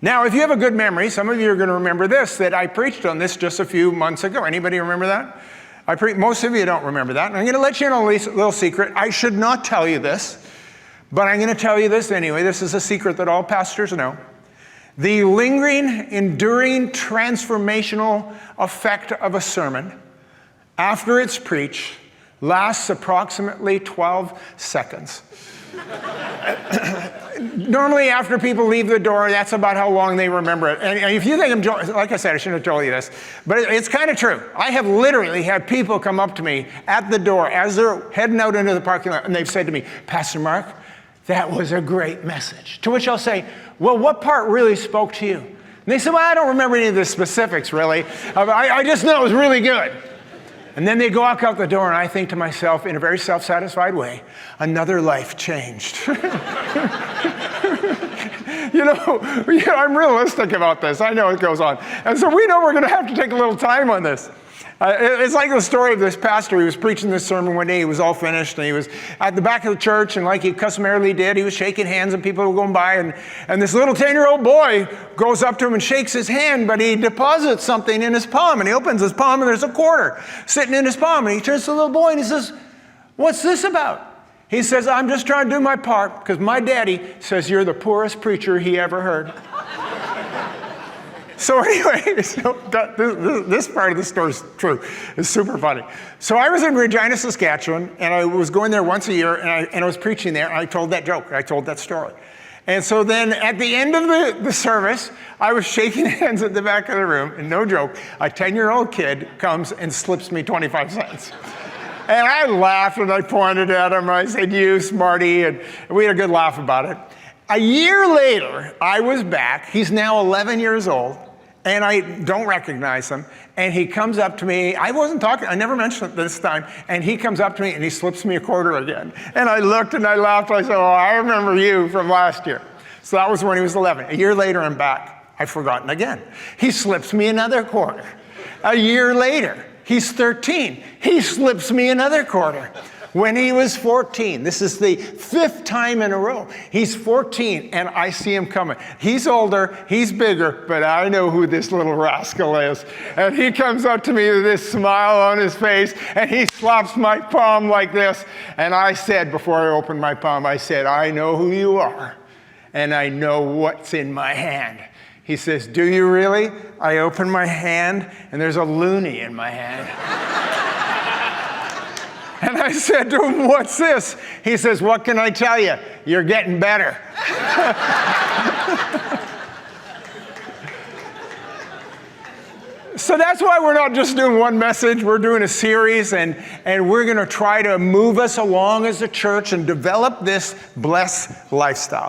Now, if you have a good memory, some of you are going to remember this, that I preached on this just a few months ago. Anybody remember that? Most of you don't remember that. And I'm going to let you in on a little secret. I should not tell you this, but I'm going to tell you this anyway. This is a secret that all pastors know. The lingering, enduring, transformational effect of a sermon after it's preached lasts approximately 12 seconds. Normally, after people leave the door, that's about how long they remember it. And if you think I'm joking, like I said, I shouldn't have told you this, but it's kind of true. I have literally had people come up to me at the door as they're heading out into the parking lot, and they've said to me, Pastor Mark, that was a great message. To which I'll say, well, what part really spoke to you? And they said, well, I don't remember any of the specifics, really. I just know it was really good. And then they walk out the door, and I think to myself, in a very self-satisfied way, another life changed. I'm realistic about this. I know it goes on. And so we know we're going to have to take a little time on this. It's like the story of this pastor. He was preaching this sermon one day. He was all finished, and he was at the back of the church, and like he customarily did, he was shaking hands, and people were going by, and this little 10-year-old boy goes up to him and shakes his hand, but he deposits something in his palm, and he opens his palm, and there's a quarter sitting in his palm, and he turns to the little boy, and he says, what's this about? He says, I'm just trying to do my part, because my daddy says you're the poorest preacher he ever heard. So anyway, this part of the story is true. It's super funny. So I was in Regina, Saskatchewan, and I was going there once a year, and I was preaching there, and I told that joke. I told that story. And so then at the end of the service, I was shaking hands at the back of the room, and no joke, a 10-year-old kid comes and slips me 25 cents. And I laughed, and I pointed at him. I said, you smarty, and we had a good laugh about it. A year later, I was back. He's now 11 years old. And I don't recognize him. And he comes up to me. I wasn't talking. I never mentioned it this time. And he comes up to me and he slips me a quarter again. And I looked and I laughed. I said, oh, I remember you from last year. So that was when he was 11. A year later, I'm back. I've forgotten again. He slips me another quarter. A year later, he's 13. He slips me another quarter. When he was 14, this is the 5th time in a row, he's 14 and I see him coming. He's older, he's bigger, but I know who this little rascal is. And he comes up to me with this smile on his face and he slaps my palm like this. And I said, before I opened my palm, I said, I know who you are and I know what's in my hand. He says, do you really? I open my hand and there's a loonie in my hand. And I said to him, what's this? He says, what can I tell you? You're getting better. So that's why we're not just doing one message, we're doing a series, and we're going to try to move us along as a church and develop this blessed lifestyle.